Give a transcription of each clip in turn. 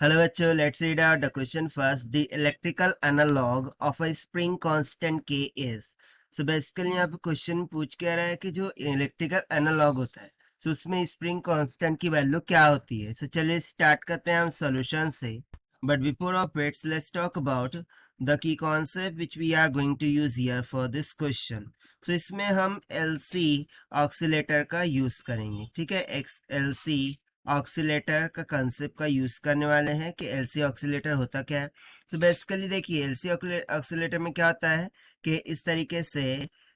Hello बच्चों, let's read out the question first. The electrical analog of a spring constant K is. So basically यहाँ पे question पूछ के आ रहा है कि जो इलेक्ट्रिकल एनालॉग होता है so उसमें स्प्रिंग कांस्टेंट की वैल्यू क्या होती है. So चलिए स्टार्ट करते हैं हम सॉल्यूशन से. But before of it, let's talk about the key concept which we are going to use here for this question. So इसमें हम LC ऑक्सीलेटर का यूज करेंगे. ठीक है, LC ऑक्सीलेटर का कंसेप्ट का यूज करने वाले हैं कि एलसी ऑक्सीलेटर होता क्या है. तो बेसिकली देखिए एलसी ऑक्सीलेटर में क्या होता है कि इस तरीके से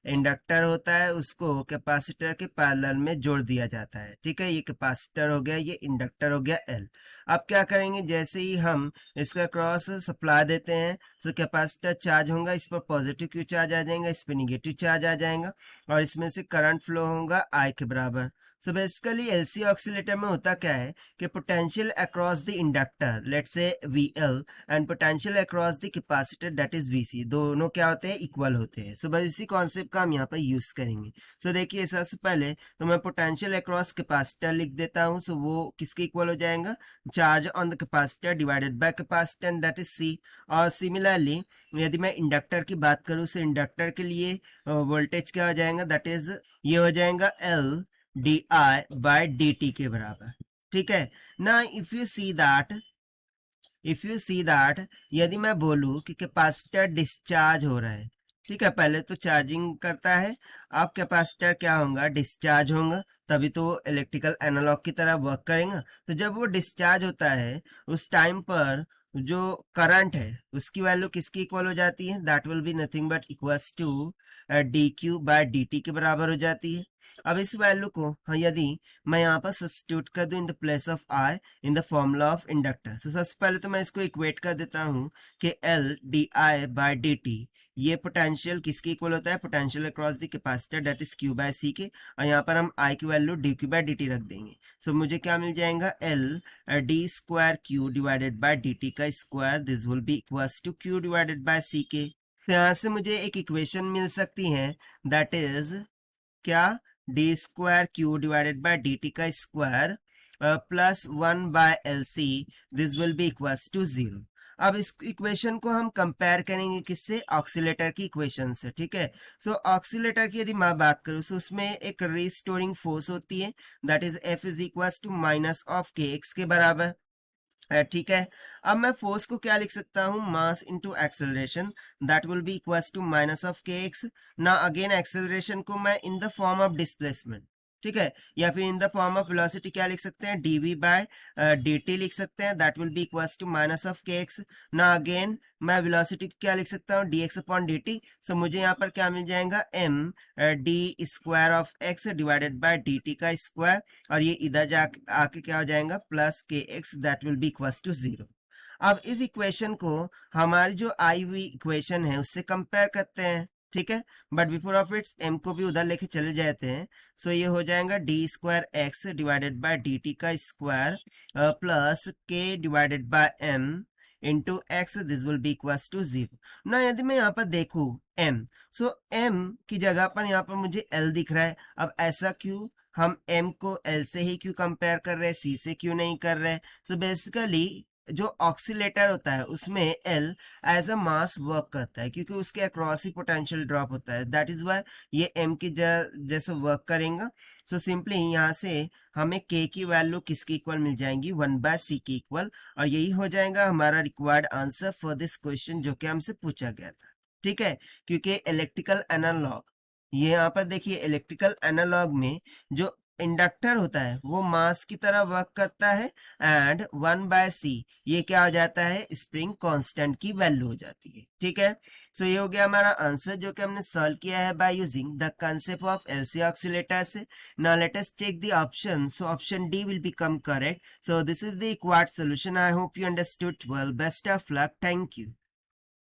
इंडक्टर होता है, उसको कैपेसिटर के पैरेलल में जोड़ दिया जाता है. ठीक है, ये कैपेसिटर हो गया, ये इंडक्टर हो गया एल. अब क्या करेंगे, जैसे ही हम इसका क्रॉस सप्लाई देते हैं तो कैपेसिटर चार्ज होगा, इस पर पॉजिटिव क्यू चार्ज आ जाएगा, इस पर निगेटिव चार्ज आ जाएगा और इसमें से करंट फ्लो होगा आई के बराबर. सो बेसिकली एलसी ऑक्सीलेटर में होता क्या है कि potential across the inductor let's say VL and potential across the capacitor that is VC, दोनों क्या होते हैं, इक्वल होते हैं. सो बस इसी कॉन्सेप्ट का हम यहाँ पर यूज करेंगे. सो देखिए सबसे पहले तो मैं पोटेंशियल अक्रॉस कैपेसिटर लिख देता हूँ. सो वो किसके इक्वल हो जाएगा, charge on the capacitor divided by capacitance that is C. और सिमिलरली यदि मैं इंडक्टर की बात करूँ तो इंडक्टर के लिए वोल्टेज क्या हो जाएगा, दैट इज ये हो जाएगा L D I by D T के बराबर. ठीक है ना. इफ यू सी दैट यदि मैं बोलूं कि कैपेसिटर डिस्चार्ज हो रहा है, ठीक है, पहले तो चार्जिंग करता है, अब कैपेसिटर क्या होगा, डिस्चार्ज होगा, तभी तो इलेक्ट्रिकल एनालॉग की तरह वर्क करेगा. तो जब वो डिस्चार्ज होता है उस टाइम पर जो करंट है उसकी वैल्यू किसकी इक्वल हो जाती है, that will be nothing but equals to D Q by D T के बराबर हो जाती है. अब इस वैल्यू को यदि मैं यहाँ पर सब्स्टिट्यूट कर दूं in the place of I in the formula of inductor. So सबसे पहले तो मैं इसको इक्वेट कर देता हूँ कि L D I by D t ये पोटेंशियल किसके इक्वल होता है, potential across the capacitor that is q by C के, और यहाँ पर हम आई की value d Q by D t रख देंगे. सो मुझे क्या मिल जाएगा, L d square q divided by D T का square, this will be equals to q divided by C के. यहाँ से मुझे एक इक्वेशन मिल सकती है दैट इज क्या, d square q divided by D T का square plus 1 by L C, this will be equals to 0. अब इस इक्वेशन को हम कंपेयर करेंगे किससे, ऑक्सीलेटर की इक्वेशन से. ठीक है, सो ऑक्सीलेटर की यदि मैं बात करूं तो उसमें एक रिस्टोरिंग फोर्स होती है that is F is equals to minus of K X के बराबर. ठीक है, अब मैं फोर्स को क्या लिख सकता हूं, mass into acceleration that will be equals to minus of K X. ना अगेन एक्सेलरेशन को मैं in the form of displacement, ठीक है, या फिर in the form of velocity क्या लिख सकते हैं, डीवी बाय dt लिख सकते हैं, that will be equals to minus of K X. ना अगेन मैं वेलोसिटी क्या लिख सकता हूँ, dx अपॉन dt. सो मुझे यहाँ पर क्या मिल जाएगा, m D square of x divided by dt का स्क्वायर, और ये इधर जा आके क्या हो जाएगा, plus K X, that will be equals to 0. अब इस इक्वेशन को हमारी जो आई हुई इक्वेशन है उससे कंपेयर करते हैं. ठीक है, but before of its M को भी उधर लेके चले जाते हैं. सो ये हो जाएगा D square X divided by D T का square plus K divided by M into X, this will be equals to 0. ना यदि मैं यहाँ पर देखूं m, सो m की जगह पर यहाँ पर मुझे l दिख रहा है. अब ऐसा क्यों, हम m को l से ही क्यों कंपेयर कर रहे हैं, c से क्यों नहीं कर रहे हैं. सो बेसिकली जो ऑक्सीलेटर होता है उसमें L as a mass work करता है क्योंकि उसके अक्रॉस ही पोटेंशियल ड्रॉप होता है, दैट इज वाई ये M की जैसे वर्क करेगा. सो सिंपली यहाँ से हमें K की वैल्यू किसकी इक्वल मिल जाएंगी, 1 बाय सी की इक्वल, और यही हो जाएगा हमारा required answer for this question जो कि हमसे पूछा गया था. ठीक है, क्योंकि इलेक्ट्रिकल एनालॉग, ये यहाँ पर देखिए इलेक्ट्रिकल एनालॉग में जो इंडक्टर होता है वो मास की तरह वर्क करता है, एंड 1 बाय सी ये क्या हो जाता है, स्प्रिंग कांस्टेंट की वैल्यू हो जाती है. ठीक है, सो ये हो गया हमारा आंसर जो कि हमने सॉल्व किया है by using the concept of LC oscillator से. Now let us check the option. So option D will become correct. So this is the required solution. I hope you understood well. Best of luck. Thank you.